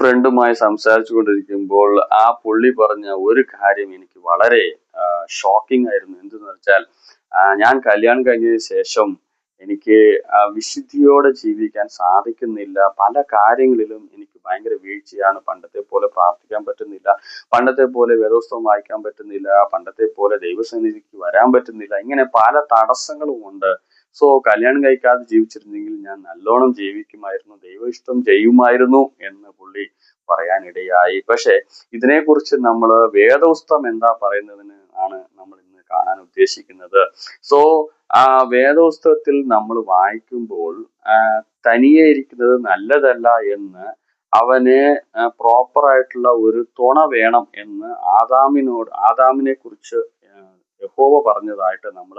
ഫ്രണ്ടുമായി സംസാരിച്ചു കൊണ്ടിരിക്കുമ്പോൾ ആ പുള്ളി പറഞ്ഞ ഒരു കാര്യം എനിക്ക് വളരെ ഷോക്കിംഗ് ആയിരുന്നു. എന്തെന്ന് വെച്ചാൽ ഞാൻ കല്യാണം കഴിഞ്ഞതിന് ശേഷം എനിക്ക് വിശുദ്ധിയോടെ ജീവിക്കാൻ സാധിക്കുന്നില്ല. പല കാര്യങ്ങളിലും എനിക്ക് ഭയങ്കര വീഴ്ചയാണ്. പണ്ടത്തെ പോലെ പ്രാർത്ഥിക്കാൻ പറ്റുന്നില്ല, പണ്ടത്തെ പോലെ വേദോസ്തവം വായിക്കാൻ പറ്റുന്നില്ല, പണ്ടത്തെ പോലെ ദൈവസന്നിധിക്ക് വരാൻ പറ്റുന്നില്ല. ഇങ്ങനെ പല തടസ്സങ്ങളും ഉണ്ട്. സോ കല്യാണം കഴിക്കാതെ ജീവിച്ചിരുന്നെങ്കിൽ ഞാൻ നല്ലോണം ജീവിക്കുമായിരുന്നു, ദൈവ ഇഷ്ടം ചെയ്യുമായിരുന്നു എന്ന് പുള്ളി പറയാനിടയായി. പക്ഷെ ഇതിനെക്കുറിച്ച് നമ്മൾ വേദോസ്തവം എന്താ പറയുന്നതിന് ആണ് നമ്മൾ ഇന്ന് കാണാൻ ഉദ്ദേശിക്കുന്നത്. സോ വേദോസ്തവത്തിൽ നമ്മൾ വായിക്കുമ്പോൾ തനിയെ ഇരിക്കുന്നത് നല്ലതല്ല എന്ന് അവന് പ്രോപ്പറായിട്ടുള്ള ഒരു തുണ വേണം എന്ന് ആദാമിനെ കുറിച്ച് യഹോവ പറഞ്ഞതായിട്ട് നമ്മൾ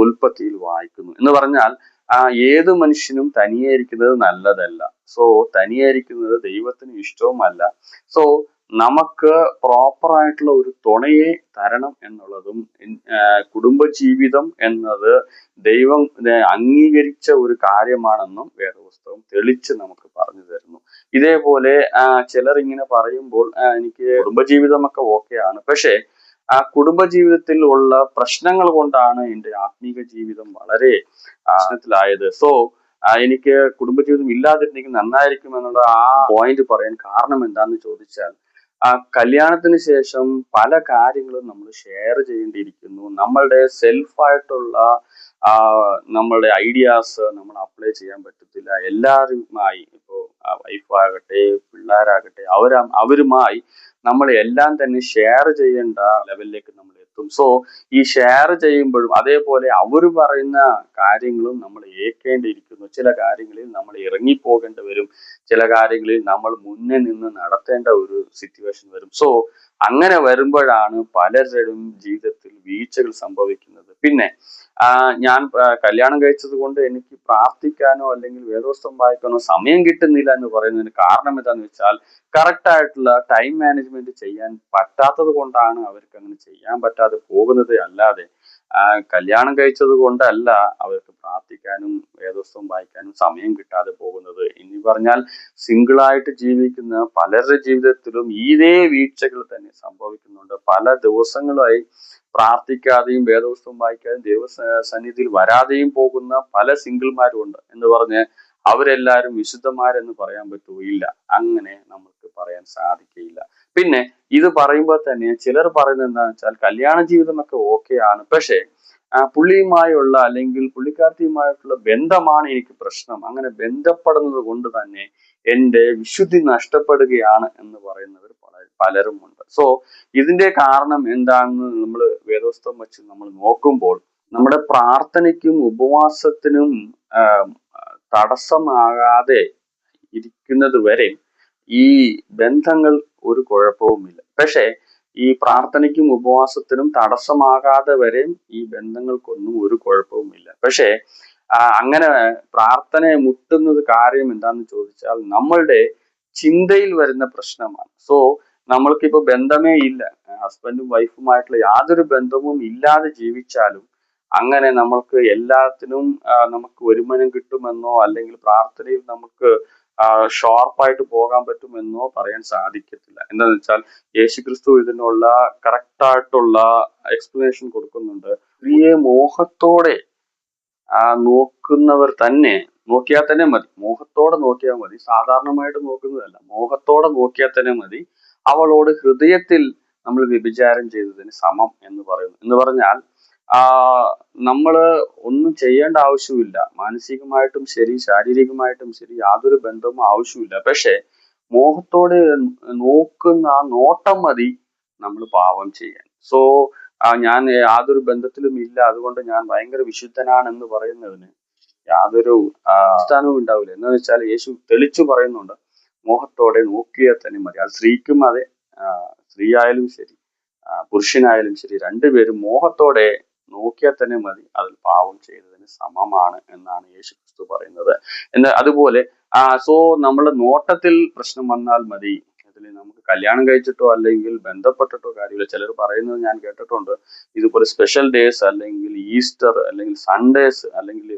ഉൽപ്പത്തിയിൽ വായിക്കുന്നു. എന്ന് പറഞ്ഞാൽ ഏത് മനുഷ്യനും തനിയെ ഇരിക്കുന്നത് നല്ലതല്ല. സോ തനിയെ ഇരിക്കുന്നത് ദൈവത്തിന് ഇഷ്ടവുമല്ല. സോ നമുക്ക് പ്രോപ്പറായിട്ടുള്ള ഒരു തുണയെ തരണം എന്നുള്ളതും കുടുംബജീവിതം എന്നത് ദൈവം അംഗീകരിച്ച ഒരു കാര്യമാണെന്നും വേദപുസ്തകം തെളിച്ച് നമുക്ക് പറഞ്ഞു തരുന്നു. ഇതേപോലെ ചിലർ ഇങ്ങനെ പറയുമ്പോൾ എനിക്ക് കുടുംബജീവിതമൊക്കെ ഓക്കെയാണ്, പക്ഷെ കുടുംബജീവിതത്തിൽ ഉള്ള പ്രശ്നങ്ങൾ കൊണ്ടാണ് എൻ്റെ ആത്മീക ജീവിതം വളരെ പ്രശ്നത്തിലായത്. സോ എനിക്ക് കുടുംബജീവിതം ഇല്ലാതിരുന്നെങ്കിൽ നന്നായിരിക്കും എന്നുള്ള പോയിന്റ് പറയാൻ കാരണം എന്താന്ന് ചോദിച്ചാൽ, കല്യാണത്തിന് ശേഷം പല കാര്യങ്ങളും നമ്മൾ ഷെയർ ചെയ്യേണ്ടിയിരിക്കുന്നു. നമ്മളുടെ സെൽഫായിട്ടുള്ള നമ്മളുടെ ഐഡിയാസ് നമ്മൾ അപ്ലൈ ചെയ്യാൻ പറ്റത്തില്ല. എല്ലാവരുമായി, ഇപ്പോൾ വൈഫാകട്ടെ പിള്ളേരാകട്ടെ, അവരുമായി നമ്മൾ എല്ലാം തന്നെ ഷെയർ ചെയ്യേണ്ട ലെവലിലേക്ക് നമ്മൾ എത്തും. സോ ഈ ഷെയർ ചെയ്യുമ്പോഴും അതേപോലെ അവർ പറയുന്ന കാര്യങ്ങളും നമ്മൾ ഏൽക്കേണ്ടിയിരിക്കുന്നു. ചില കാര്യങ്ങളിൽ നമ്മൾ ഇറങ്ങിപ്പോകേണ്ടി വരും, ചില കാര്യങ്ങളിൽ നമ്മൾ മുന്നേ നിന്ന് നടത്തേണ്ട ഒരു സിറ്റുവേഷൻ വരും. സോ അങ്ങനെ വരുമ്പോഴാണ് പലരുടെയും ജീവിതത്തിൽ വീഴ്ചകൾ സംഭവിക്കുന്നത്. പിന്നെ ഞാൻ കല്യാണം കഴിച്ചത് കൊണ്ട് എനിക്ക് പ്രാർത്ഥിക്കാനോ അല്ലെങ്കിൽ വേദോസ്തവം വായിക്കാനോ സമയം കിട്ടുന്നില്ല എന്ന് പറയുന്നതിന് കാരണം എന്താന്ന് വെച്ചാൽ, കറക്റ്റ് ആയിട്ടുള്ള ടൈം മാനേജ്മെന്റ് ചെയ്യാൻ പറ്റാത്തത് കൊണ്ടാണ് അവർക്ക് അങ്ങനെ ചെയ്യാൻ പറ്റാതെ പോകുന്നത്. അല്ലാതെ കല്യാണം കഴിച്ചത് കൊണ്ടല്ല അവർക്ക് പ്രാർത്ഥിക്കാനും വേദോസ്തവം വായിക്കാനും സമയം കിട്ടാതെ പോകുന്നത്. ഇനി പറഞ്ഞാൽ സിംഗിളായിട്ട് ജീവിക്കുന്ന പലരുടെ ജീവിതത്തിലും ഇതേ വീഴ്ചകൾ തന്നെ സംഭവിക്കുന്നുണ്ട്. പല ദിവസങ്ങളായി പ്രാർത്ഥിക്കാതെയും വേദപുസ്തകം വായിക്കാതെയും ദൈവസന്നിധിയിൽ വരാതെയും പോകുന്ന പല സിംഗിൾമാരും ഉണ്ട്. എന്ന് പറഞ്ഞ് അവരെല്ലാവരും വിശുദ്ധന്മാരെന്ന് പറയാൻ പറ്റുകയില്ല. അങ്ങനെ നമുക്ക് പറയാൻ സാധിക്കുകയില്ല. പിന്നെ ഇത് പറയുമ്പോൾ തന്നെ ചിലർ പറയുന്നത് എന്താണെന്ന് വെച്ചാൽ, കല്യാണ ജീവിതമൊക്കെ ഓക്കെയാണ്, പക്ഷെ പുള്ളിയുമായുള്ള അല്ലെങ്കിൽ പുള്ളിക്കാരത്തിയുമായിട്ടുള്ള ബന്ധമാണ് എനിക്ക് പ്രശ്നം. അങ്ങനെ ബന്ധപ്പെടുന്നത് കൊണ്ട് തന്നെ എൻ്റെ വിശുദ്ധി നഷ്ടപ്പെടുകയാണ് എന്ന് പറയുന്നവർ പലരും ഉണ്ട്. സോ ഇതിന്റെ കാരണം എന്താണെന്ന് നമ്മൾ വേദോസ്തവം വെച്ച് നമ്മൾ നോക്കുമ്പോൾ, നമ്മുടെ പ്രാർത്ഥനയ്ക്കും ഉപവാസത്തിനും തടസ്സമാകാതെ ഇരിക്കുന്നത് വരെ ഈ ബന്ധങ്ങൾ ഒരു കുഴപ്പവുമില്ല. പക്ഷെ ഈ പ്രാർത്ഥനയ്ക്കും ഉപവാസത്തിനും തടസ്സമാകാതെ വരെ ഈ ബന്ധങ്ങൾക്കൊന്നും ഒരു കുഴപ്പവുമില്ല. പക്ഷെ അങ്ങനെ പ്രാർത്ഥനയെ മുട്ടുന്നത് കാര്യം എന്താന്ന് ചോദിച്ചാൽ, നമ്മളുടെ ചിന്തയിൽ വരുന്ന പ്രശ്നമാണ്. സോ നമ്മൾക്കിപ്പോ ബന്ധമേ ഇല്ല, ഹസ്ബൻഡും വൈഫുമായിട്ടുള്ള യാതൊരു ബന്ധവും ഇല്ലാതെ ജീവിച്ചാലും അങ്ങനെ നമ്മൾക്ക് എല്ലാത്തിനും നമുക്ക് വരുമാനം കിട്ടുമെന്നോ അല്ലെങ്കിൽ പ്രാർത്ഥനയിൽ നമുക്ക് ഷോർപ്പായിട്ട് പോകാൻ പറ്റുമെന്നോ പറയാൻ സാധിക്കത്തില്ല. എന്താണെന്ന് വെച്ചാൽ, യേശുക്രിസ്തു ഇതിനുള്ള കറക്റ്റായിട്ടുള്ള എക്സ്പ്ലനേഷൻ കൊടുക്കുന്നുണ്ട്. സ്ത്രീയെ മോഹത്തോടെ നോക്കുന്നവർ തന്നെ നോക്കിയാൽ തന്നെ മതി. മോഹത്തോടെ നോക്കിയാൽ മതി, സാധാരണമായിട്ട് നോക്കുന്നതല്ല. മോഹത്തോടെ നോക്കിയാൽ തന്നെ മതി, അവളോട് ഹൃദയത്തിൽ നമ്മൾ വ്യഭിചാരം ചെയ്തതിന് സമം എന്ന് പറയുന്നു. എന്ന് പറഞ്ഞാൽ നമ്മള് ഒന്നും ചെയ്യേണ്ട ആവശ്യമില്ല. മാനസികമായിട്ടും ശരി, ശാരീരികമായിട്ടും ശരി, യാതൊരു ബന്ധവും ആവശ്യമില്ല. പക്ഷെ മോഹത്തോടെ നോക്കുന്ന ആ നോട്ടം മതി നമ്മൾ പാപം ചെയ്യാൻ. സോ ഞാൻ യാതൊരു ബന്ധത്തിലും ഇല്ല, അതുകൊണ്ട് ഞാൻ ഭയങ്കര വിശുദ്ധനാണെന്ന് പറയുന്നതിന് യാതൊരു സ്ഥാനവും ഉണ്ടാവില്ല. എന്ന് വെച്ചാൽ യേശു തെളിച്ചു പറയുന്നുണ്ട്, മോഹത്തോടെ നോക്കിയാൽ തന്നെ മതി. അത് സ്ത്രീക്കും അതെ, സ്ത്രീ ആയാലും ശരി പുരുഷനായാലും ശരി, രണ്ടുപേരും മോഹത്തോടെ നോക്കിയാൽ തന്നെ മതി, അതിൽ പാപം ചെയ്തതിന് സമമാണ് എന്നാണ് യേശു ക്രിസ്തു പറയുന്നത്. അതുപോലെ സോ നമ്മുടെ നോട്ടത്തിൽ പ്രശ്നം വന്നാൽ മതി, അതിൽ നമുക്ക് കല്യാണം കഴിച്ചിട്ടോ അല്ലെങ്കിൽ ബന്ധപ്പെട്ടിട്ടോ കാര്യമില്ല. ചിലർ പറയുന്നത് ഞാൻ കേട്ടിട്ടുണ്ട്, ഇതുപോലെ സ്പെഷ്യൽ ഡേയ്സ് അല്ലെങ്കിൽ ഈസ്റ്റർ അല്ലെങ്കിൽ സൺഡേസ് അല്ലെങ്കിൽ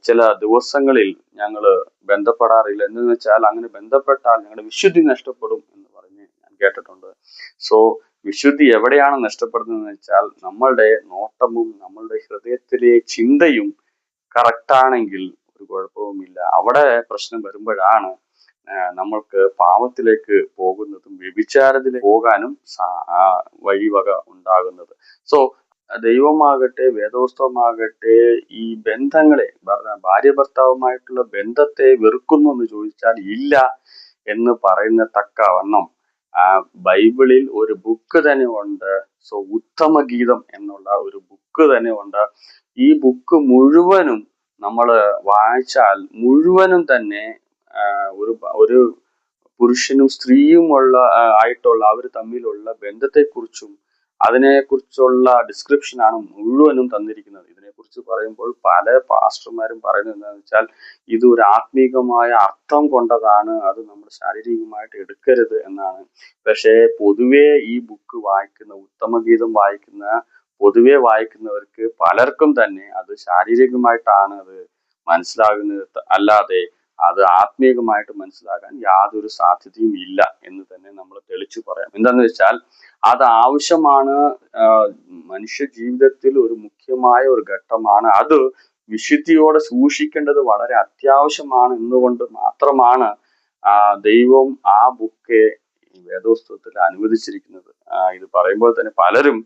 ചില ദിവസങ്ങളിൽ ഞങ്ങൾ ബന്ധപ്പെടാറില്ല. എന്തെന്ന് വെച്ചാൽ അങ്ങനെ ബന്ധപ്പെട്ടാൽ ഞങ്ങളുടെ വിശുദ്ധി നഷ്ടപ്പെടും എന്ന് പറഞ്ഞ് ഞാൻ കേട്ടിട്ടുണ്ട്. സോ വിശുദ്ധി എവിടെയാണ് നഷ്ടപ്പെടുന്നതെന്ന് വെച്ചാൽ നമ്മളുടെ നോട്ടവും നമ്മളുടെ ഹൃദയത്തിലെ ചിന്തയും കറക്റ്റാണെങ്കിൽ ഒരു കുഴപ്പവുമില്ല. അവിടെ പ്രശ്നം വരുമ്പോഴാണ് നമ്മൾക്ക് പാപത്തിലേക്ക് പോകുന്നതും വ്യഭിചാരത്തിലേക്ക് പോകാനും വഴിവക ഉണ്ടാകുന്നത്. സോ ദൈവമാകട്ടെ വേദോസ്തവമാകട്ടെ ഈ ബന്ധങ്ങളെ, ഭാര്യ ഭർത്താവുമായിട്ടുള്ള ബന്ധത്തെ വെറുക്കുന്നു എന്ന് ചോദിച്ചാൽ ഇല്ല എന്ന് പറയുന്ന തക്കവണ്ണം ബൈബിളിൽ ഒരു ബുക്ക് തന്നെ ഉണ്ട്. സോ ഉത്തമഗീതം എന്നുള്ള ഒരു ബുക്ക് തന്നെ ഉണ്ട്. ഈ ബുക്ക് മുഴുവനും നമ്മൾ വായിച്ചാൽ മുഴുവനും തന്നെ ഒരു പുരുഷനും സ്ത്രീയുമുള്ള ആയിട്ടുള്ള അവർ തമ്മിലുള്ള ബന്ധത്തെക്കുറിച്ചും അതിനെക്കുറിച്ചുള്ള ഡിസ്ക്രിപ്ഷനാണ് മുഴുവനും തന്നിരിക്കുന്നത്. ഇതിനെക്കുറിച്ച് പറയുമ്പോൾ പല പാസ്റ്റർമാരും പറയുന്നത് എന്താണെന്ന് വെച്ചാൽ ഇത് ഒരു ആത്മീകമായ അർത്ഥം കൊണ്ടതാണ്, അത് നമ്മൾ ശാരീരികമായിട്ട് എടുക്കരുത് എന്നാണ്. പക്ഷേ പൊതുവെ ഈ ബുക്ക് വായിക്കുന്ന, ഉത്തമഗീതം പൊതുവെ വായിക്കുന്നവർക്ക് പലർക്കും തന്നെ അത് ശാരീരികമായിട്ടാണ് അത് മനസ്സിലാകുന്നത്, അല്ലാതെ അത് ആത്മീയമായിട്ട് മനസ്സിലാക്കാൻ യാതൊരു സാധ്യതയും ഇല്ല എന്ന് തന്നെ നമ്മൾ തെളിച്ചു പറയാം. എന്താന്ന് വെച്ചാൽ അത് ആവശ്യമാണ്. മനുഷ്യ ജീവിതത്തിൽ ഒരു മുഖ്യമായ ഒരു ഘട്ടമാണ്. അത് വിശുദ്ധിയോടെ സൂക്ഷിക്കേണ്ടത് വളരെ അത്യാവശ്യമാണ് എന്നുകൊണ്ട് മാത്രമാണ് ദൈവം ആ ബുക്ക് വേദോസ്തവത്തിൽ അനുവദിച്ചിരിക്കുന്നത്. ഇത് പറയുമ്പോൾ തന്നെ പലരും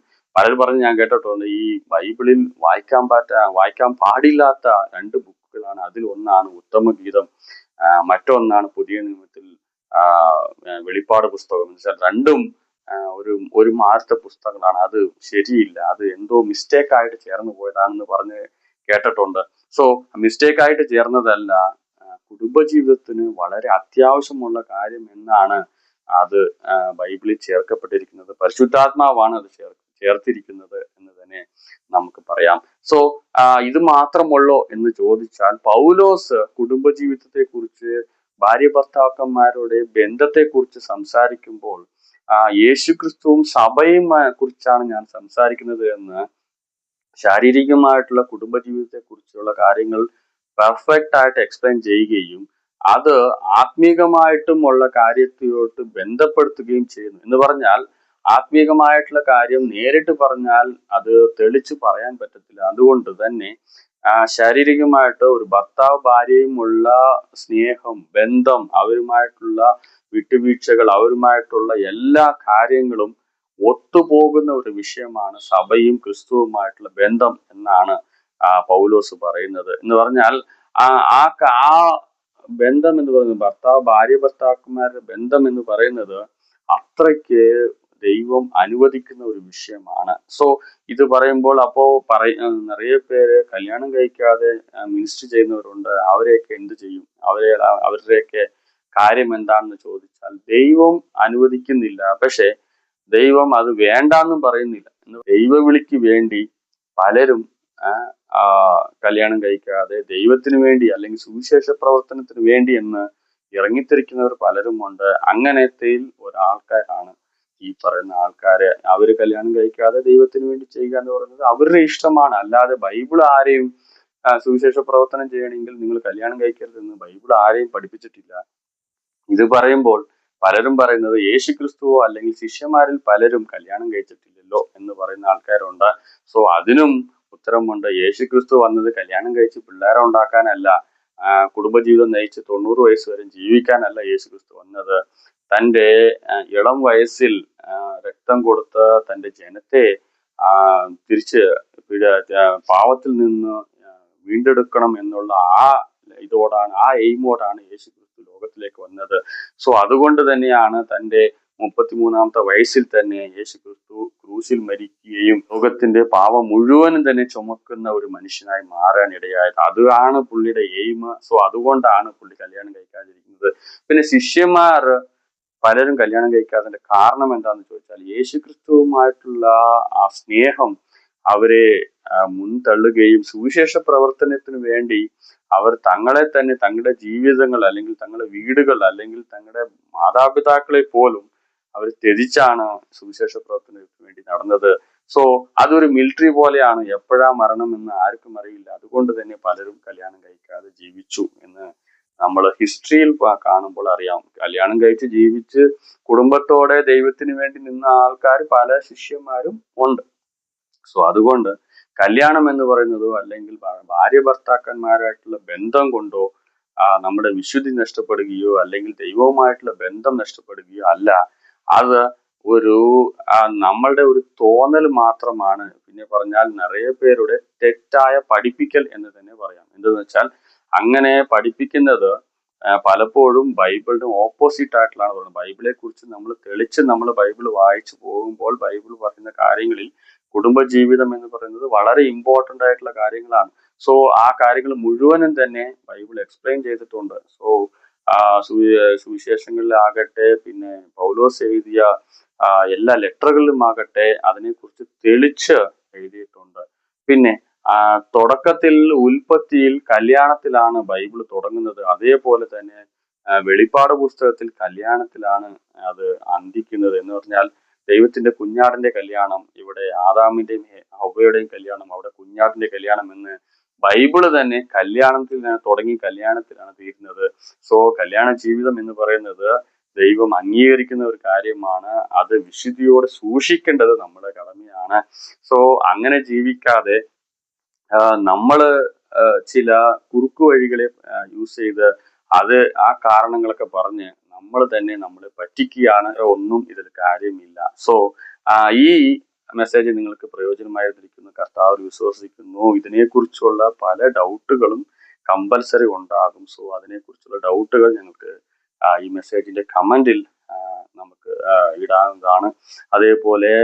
പറഞ്ഞ് ഞാൻ കേട്ടിട്ടുണ്ട്, ഈ ബൈബിളിൽ വായിക്കാൻ പാടില്ലാത്ത 2 ബുക്കുകളാണ്. അതിൽ ഒന്നാണ് ഉത്തമഗീതം, മറ്റൊന്നാണ് പുതിയ നിയമത്തിൽ വെളിപ്പാട് പുസ്തകം. എന്ന് വെച്ചാൽ രണ്ടും ഒരു മാസത്തെ പുസ്തകങ്ങളാണ്. അത് ശരിയില്ല, അത് എന്തോ മിസ്റ്റേക്ക് ആയിട്ട് ചേർന്ന് പോയതാണെന്ന് പറഞ്ഞ് കേട്ടിട്ടുണ്ട്. സോ മിസ്റ്റേക്ക് ആയിട്ട് ചേർന്നതല്ല, കുടുംബജീവിതത്തിന് വളരെ അത്യാവശ്യമുള്ള കാര്യം എന്നാണ് അത് ബൈബിളിൽ ചേർക്കപ്പെട്ടിരിക്കുന്നത്. പരിശുദ്ധാത്മാവാണ് അത് ചേർത്തിരിക്കുന്നത് എന്ന് തന്നെ നമുക്ക് പറയാം. സോ ഇത് മാത്രമുള്ളോ എന്ന് ചോദിച്ചാൽ പൗലോസ് കുടുംബജീവിതത്തെ കുറിച്ച്, ഭാര്യ ഭർത്താക്കന്മാരുടെ ബന്ധത്തെ കുറിച്ച് സംസാരിക്കുമ്പോൾ യേശുക്രിസ്തുവും സഭയും കുറിച്ചാണ് ഞാൻ സംസാരിക്കുന്നത് എന്ന്, ശാരീരികമായിട്ടുള്ള കുടുംബജീവിതത്തെ കുറിച്ചുള്ള കാര്യങ്ങൾ പെർഫെക്റ്റ് ആയിട്ട് എക്സ്പ്ലെയിൻ ചെയ്യുകയും അത് ആത്മീകമായിട്ടുമുള്ള കാര്യത്തിലോട്ട് ബന്ധപ്പെടുത്തുകയും ചെയ്യുന്നു. എന്ന് പറഞ്ഞാൽ ആത്മീകമായിട്ടുള്ള കാര്യം നേരിട്ട് പറഞ്ഞാൽ അത് തെളിച്ച് പറയാൻ പറ്റത്തില്ല. അതുകൊണ്ട് തന്നെ ശാരീരികമായിട്ട് ഒരു ഭർത്താവ് ഭാര്യയുമുള്ള സ്നേഹം, ബന്ധം, അവരുമായിട്ടുള്ള വിട്ടുവീഴ്ചകൾ, അവരുമായിട്ടുള്ള എല്ലാ കാര്യങ്ങളും ഒത്തുപോകുന്ന ഒരു വിഷയമാണ് സഭയും ക്രിസ്തുവുമായിട്ടുള്ള ബന്ധം എന്നാണ് പൗലോസ് പറയുന്നത്. എന്ന് പറഞ്ഞാൽ ആ ബന്ധം എന്ന് പറയുന്നത്, ഭാര്യ ഭർത്താക്കന്മാരുടെ ബന്ധം എന്ന് പറയുന്നത് അത്രയ്ക്ക് ദൈവം അനുവദിക്കുന്ന ഒരു വിഷയമാണ്. സോ ഇത് പറയുമ്പോൾ നിറയെ പേര് കല്യാണം കഴിക്കാതെ മിനിസ്റ്റർ ചെയ്യുന്നവരുണ്ട്. അവരെയൊക്കെ എന്ത് ചെയ്യും? അവരുടെയൊക്കെ കാര്യം എന്താണെന്ന് ചോദിച്ചാൽ ദൈവം അനുവദിക്കുന്നില്ല. പക്ഷെ ദൈവം അത് വേണ്ടാന്നും പറയുന്നില്ല. ദൈവവിളിക്ക് വേണ്ടി പലരും കല്യാണം കഴിക്കാതെ ദൈവത്തിന് വേണ്ടി അല്ലെങ്കിൽ സുവിശേഷ പ്രവർത്തനത്തിന് വേണ്ടി എന്ന് ഇറങ്ങിത്തിരിക്കുന്നവർ പലരും ഉണ്ട്. അങ്ങനത്തെയിൽ ഒരാൾക്കാരാണ് ഈ പറയുന്ന ആൾക്കാര്. അവര് കല്യാണം കഴിക്കാതെ ദൈവത്തിന് വേണ്ടി ചെയ്യുക എന്ന് പറയുന്നത് അവരുടെ ഇഷ്ടമാണ്. അല്ലാതെ ബൈബിൾ ആരെയും സുവിശേഷ പ്രവർത്തനം ചെയ്യണമെങ്കിൽ നിങ്ങൾ കല്യാണം കഴിക്കരുതെന്ന് ബൈബിൾ ആരെയും പഠിപ്പിച്ചിട്ടില്ല. ഇത് പറയുമ്പോൾ പലരും പറയുന്നത് യേശുക്രിസ്തുവോ അല്ലെങ്കിൽ ശിഷ്യന്മാരിൽ പലരും കല്യാണം കഴിച്ചിട്ടില്ലല്ലോ എന്ന് പറയുന്ന ആൾക്കാരുണ്ട്. സോ അതിനും ഉത്തരമുണ്ട്. യേശുക്രിസ്തു വന്നത് കല്യാണം കഴിച്ച് പിള്ളേരെ ഉണ്ടാക്കാനല്ല, കുടുംബജീവിതം നയിച്ച് 90 വയസ്സ് വരെ ജീവിക്കാനല്ല യേശുക്രിസ്തു വന്നത്. തൻ്റെ ഇളം വയസ്സിൽ രക്തം കൊടുത്ത് തൻ്റെ ജനത്തെ തിരിച്ച് പാവത്തിൽ നിന്ന് വീണ്ടെടുക്കണം എന്നുള്ള ആ എയിമോടാണ് യേശുക്രിസ്തു ലോകത്തിലേക്ക് വന്നത്. സോ അതുകൊണ്ട് തന്നെയാണ് തൻ്റെ 33-ാമത്തെ വയസ്സിൽ തന്നെ യേശുക്രിസ്തു ക്രൂശിൽ മരിക്കുകയും ലോകത്തിന്റെ പാപം മുഴുവനും തന്നെ ചുമക്കുന്ന ഒരു മനുഷ്യനായി മാറാൻ ഇടയായത്. അതാണ് പുള്ളിയുടെ എയിം. സോ അതുകൊണ്ടാണ് പുള്ളി കല്യാണം കഴിക്കാതിരിക്കുന്നത്. പിന്നെ ശിഷ്യന്മാർ പലരും കല്യാണം കഴിക്കാത്തതിന്റെ കാരണം എന്താണെന്ന് ചോദിച്ചാൽ യേശുക്രിസ്തുവുമായിട്ടുള്ള ആ സ്നേഹം അവരെ മുൻതള്ളുകയും സുവിശേഷ പ്രവർത്തനത്തിന് വേണ്ടി അവർ തങ്ങളെ തന്നെ, തങ്ങളുടെ ജീവിതങ്ങൾ അല്ലെങ്കിൽ തങ്ങളുടെ വീടുകൾ അല്ലെങ്കിൽ തങ്ങളുടെ മാതാപിതാക്കളെ പോലും അവർ ത്യജിച്ചാണ് സുവിശേഷ പ്രവർത്തനത്തിന് വേണ്ടി നടന്നത്. സോ അതൊരു മിലിറ്ററി പോലെയാണ്, എപ്പോഴാ മരണം എന്ന് ആർക്കും അറിയില്ല. അതുകൊണ്ട് തന്നെ പലരും കല്യാണം കഴിക്കാതെ ജീവിച്ചു എന്ന് നമ്മൾ ഹിസ്റ്ററിയിൽ കാണുമ്പോൾ അറിയാം. കല്യാണം കഴിച്ച് ജീവിച്ച് കുടുംബത്തോടെ ദൈവത്തിന് വേണ്ടി നിന്ന ആൾക്കാർ പല ശിഷ്യന്മാരും ഉണ്ട്. സോ അതുകൊണ്ട് കല്യാണം എന്ന് പറയുന്നതോ അല്ലെങ്കിൽ ഭാര്യ ഭർത്താക്കന്മാരായിട്ടുള്ള ബന്ധം കൊണ്ടോ നമ്മുടെ വിശുദ്ധി നഷ്ടപ്പെടുകയോ അല്ലെങ്കിൽ ദൈവവുമായിട്ടുള്ള ബന്ധം നഷ്ടപ്പെടുകയോ അല്ല. അത് ഒരു നമ്മളുടെ ഒരു തോന്നൽ മാത്രമാണ്. പിന്നെ പറഞ്ഞാൽ നിറയെ പേരുടെ തെറ്റായ പഠിപ്പിക്കൽ എന്ന് തന്നെ പറയാം. എന്തെന്ന് വെച്ചാൽ അങ്ങനെ പഠിപ്പിക്കുന്നത് പലപ്പോഴും ബൈബിളിന് ഓപ്പോസിറ്റ് ആയിട്ടുള്ളതാണ് പറയുന്നത്. ബൈബിളെ കുറിച്ച് നമ്മൾ ബൈബിൾ വായിച്ചു പോകുമ്പോൾ ബൈബിൾ പറയുന്ന കാര്യങ്ങളിൽ കുടുംബജീവിതം എന്ന് പറയുന്നത് വളരെ ഇമ്പോർട്ടന്റ് ആയിട്ടുള്ള കാര്യങ്ങളാണ്. സോ ആ കാര്യങ്ങൾ മുഴുവനും തന്നെ ബൈബിൾ എക്സ്പ്ലെയിൻ ചെയ്തിട്ടുണ്ട്. സോ സുവിശേഷങ്ങളിലാകട്ടെ, പിന്നെ പൗലോസ് എഴുതിയ എല്ലാ ലെറ്ററുകളിലും ആകട്ടെ അതിനെക്കുറിച്ച് തെളിച്ച് എഴുതിയിട്ടുണ്ട്. പിന്നെ തുടക്കത്തിൽ ഉൽപ്പത്തിയിൽ കല്യാണത്തിലാണ് ബൈബിൾ തുടങ്ങുന്നത്. അതേപോലെ തന്നെ വെളിപ്പാട് പുസ്തകത്തിൽ കല്യാണത്തിലാണ് അത് അന്തിക്കുന്നത്. എന്ന് പറഞ്ഞാൽ ദൈവത്തിന്റെ കുഞ്ഞാടിന്റെ കല്യാണം, ഇവിടെ ആദാമിന്റെയും ഹവ്വയുടെയും കല്യാണം, അവിടെ കുഞ്ഞാടിന്റെ കല്യാണം എന്ന് ബൈബിള് തന്നെ കല്യാണത്തിൽ തുടങ്ങി കല്യാണത്തിലാണ് തീരുന്നത്. സോ കല്യാണ ജീവിതം എന്ന് പറയുന്നത് ദൈവം അംഗീകരിക്കുന്ന ഒരു കാര്യമാണ്. അത് വിശുദ്ധിയോടെ സൂക്ഷിക്കേണ്ടത് നമ്മുടെ കടമയാണ്. സോ അങ്ങനെ ജീവിക്കാതെ നമ്മള് ചില കുറുക്കു വഴികളെ യൂസ് ചെയ്ത് അത് ആ കാരണങ്ങളൊക്കെ പറഞ്ഞ് നമ്മൾ തന്നെ നമ്മളെ പറ്റിക്കുകയാണ്. ഒന്നും ഇതിൽ കാര്യമില്ല. സോ ഈ മെസ്സേജ് നിങ്ങൾക്ക് പ്രയോജനമായിരിക്കുന്നു കർത്താവ് വിശ്വസിക്കുന്നു. ഇതിനെക്കുറിച്ചുള്ള പല ഡൗട്ടുകളും കമ്പൽസറി ഉണ്ടാകും. സോ അതിനെക്കുറിച്ചുള്ള ഡൗട്ടുകൾ ഞങ്ങൾക്ക് ഈ മെസ്സേജിന്റെ കമന്റിൽ നമുക്ക് ഇടാവുന്നതാണ്. അതേപോലെ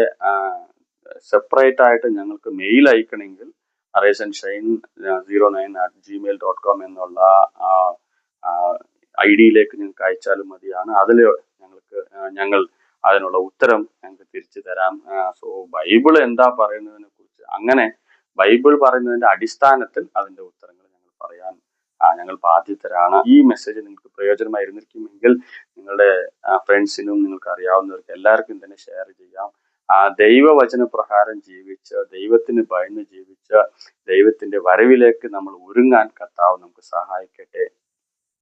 സെപ്പറേറ്റ് ആയിട്ട് ഞങ്ങൾക്ക് മെയിൽ അയക്കണമെങ്കിൽ arisandshine09@gmail.com എന്നുള്ള ഐഡിയിലേക്ക് നിങ്ങൾക്ക് അയച്ചാലും മതിയാണ്. അതിൽ ഞങ്ങൾ അതിനുള്ള ഉത്തരം ഞങ്ങൾക്ക് തിരിച്ചു തരാം. സോ ബൈബിൾ എന്താ പറയുന്നതിനെ കുറിച്ച്, അങ്ങനെ ബൈബിൾ പറയുന്നതിന്റെ അടിസ്ഥാനത്തിൽ അതിന്റെ ഉത്തരങ്ങൾ ഞങ്ങൾ പറയാൻ ഞങ്ങൾ ബാധ്യസ്ഥരാണ്. ഈ മെസ്സേജ് നിങ്ങൾക്ക് പ്രയോജനമായിരുന്നിരിക്കുമെങ്കിൽ നിങ്ങളുടെ ഫ്രണ്ട്സിനും നിങ്ങൾക്ക് അറിയാവുന്നവർക്ക് എല്ലാവർക്കും തന്നെ ഷെയർ ചെയ്യാം. ദൈവവചന പ്രകാരം ജീവിച്ച് ദൈവത്തിന് ഭയന്ന് ജീവിച്ച് ദൈവത്തിന്റെ വരവിലേക്ക് നമ്മൾ ഒരുങ്ങാൻ കർത്താവ് നമുക്ക് സഹായിക്കട്ടെ.